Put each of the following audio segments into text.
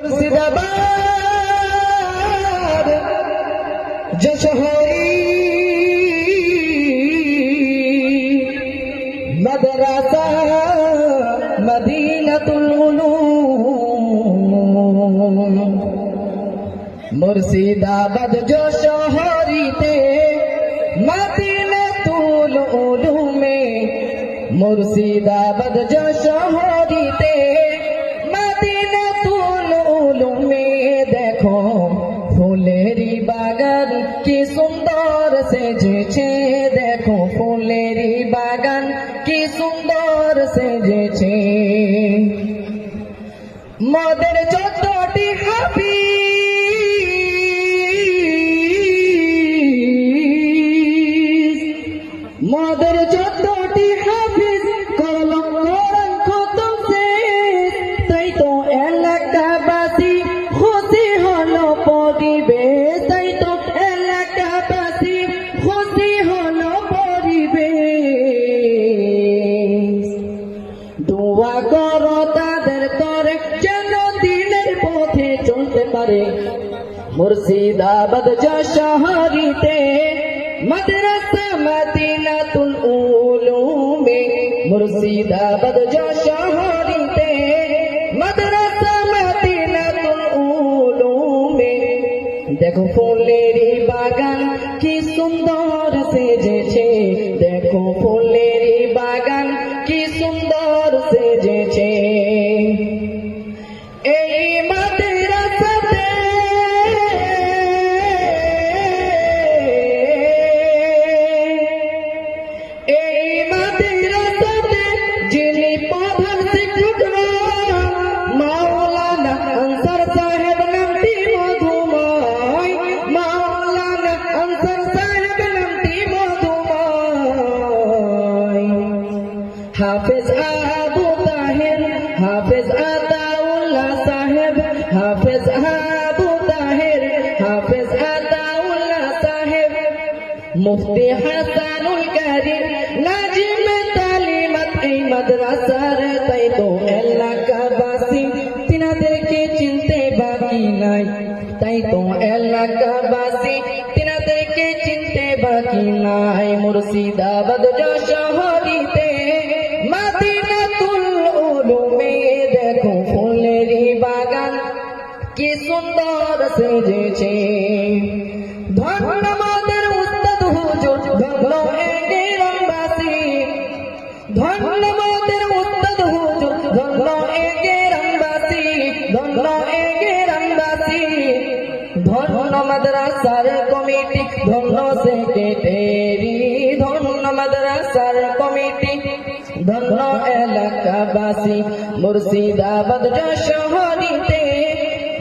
মুর্শিদাবাদ যশোহরী মাদ্রাসা মদিনাতুল উলুম মুর্শিদাবাদ যশোহরীতে মদিনাতুল উলুমে মুর্শিদাবাদ যশোহরীতে মদিনাতুল উলুমে দেখো ফুলেরি বাগান কি সুন্দর সেজেছে দেখো ফুলেরি বাগান কি সুন্দর সেজেছে মদের যতটি হাফিজ মদের যতটি হাফিজ কলম কোরআন খতম শেষ তাই তো এলাকাবাসী খুশি হলো পরিবেশ তাই তো এলাকাবাসী খুশি হলো পরিবেশ দোয়া করো তাদের তরে যেন দিনের পথে চলতে পারে মুর্শিদাবাদ যশোহরীতে মাদ্রাসা মদিনাতুল উলুমে মুর্শিদাবাদ যশোহরীতে মাদ্রাসা মদিনাতুল উলুমে দেখো ফুলেরি বাগান কি সুন্দর সেজেছে দেখো ফুলেরি বাগান কি সুন্দর সেজেছে এই মাদ্রাসাতে যিনি প্রধান শিক্ষক মাওলানা আনসার সাহেব নামটি মধুময় মাওলানা আনসার সাহেব নামটি মধুময় হাফেজ আবু তাহের হাফেজ আতাউল্লাহ সাহেব হাফেজ আবু তাহের হাফেজ আতাউল্লাহ সাহেব মুফতি হাসানুল কারীম নাজিম তালিমাত এই মাদ্রাসার তাই তো এলাকাবাসী তিনাদেরকে চিনতে বাকি নাই তাই তো এলাকাবাসী তিনাদেরকে চিনতে বাকি নাই মুর্শিদাবাদ যশোহরীতে মদিনাতুল উলুমে দেখো ফুলেরি বাগান কি সুন্দর সেজেছে ধন্য আমাদের উস্তাদ হুজুর ধন্য এ গ্রামবাসী ধন্য আমাদের উস্তাদ হুজুর ধন্য এ গ্রামবাসী ধন্য এ গ্রামবাসী ধন্য মাদ্রাসার কমিটি ধন্য সেক্রেটারি ধন্য মাদ্রাসার কমিটি ধন্য এলাকাবাসী মুর্শিদাবাদ যশোহরীতে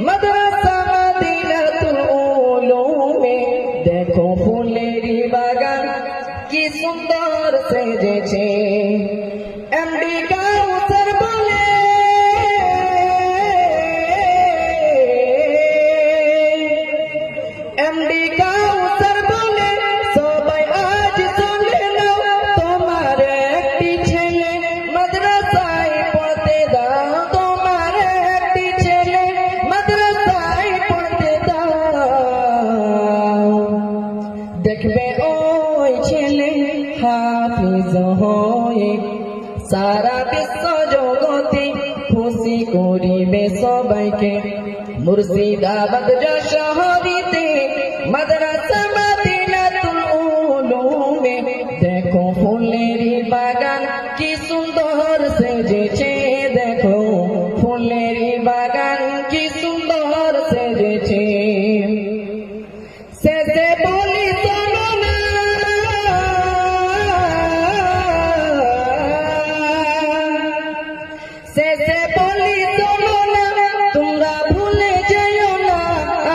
মাদ্রাসা মদিনাতুল উলুমে দেখো ফুলেরি বাগান কি সুন্দর সেজেছে এমডি কাউসার বলে এমডি কাউসার বলে সবাই আজ শুনে নাও তোমার একটি ছেলে মাদ্রাসায় পড়তে দাও তোমার একটি ছেলে মাদ্রাসায় পড়তে দাও দেখবে ওই ছেলে হাফিজ হয়ে সারা বিশ্ব জগতে খুশি করিবে সবাইকে মুর্শিদাবাদ যশোহরীতে মাদ্রাসা মদিনাতুল উলুমে দেখো ফুলেরি বাগান কি সুন্দর সেজেছে দেখো ফুলেরি বাগান কি সুন্দর সেজেছে শেষে বলি শোনো না শেষে বলি শোনো না তোমরা ভুলে যেও না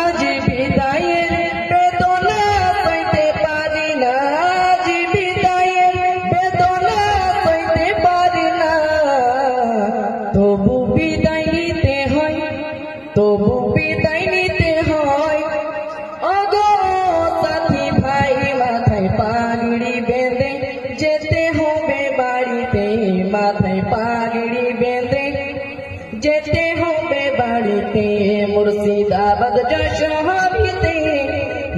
আজ বিদায়ের বেদনা সইতে পারি না আজ বিদায়ের বেদনা সইতে পারি না তবু বিদায় নিতে হয় তবু বিদায় নিতে হয় ওগো সাথী ভাই মাথায় পাগড়ি বেঁধে যেতে হবে বাড়িতে মাথায় পাগড়ি বেঁধে যেতে হবে বাড়িতে মুর্শিদাবাদ যশোহরিতে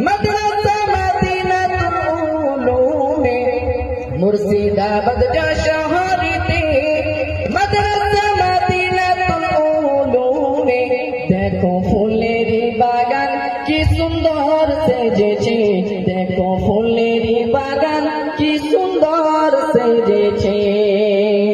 মাদ্রাসা মদিনাতুল উলুমে মুর্শিদাবাদ যশোহরিতে মাদ্রাসা মদিনাতুল উলুমে দেখো ফুলের বাগান কি সুন্দর সেজেছে দেখো ফুলের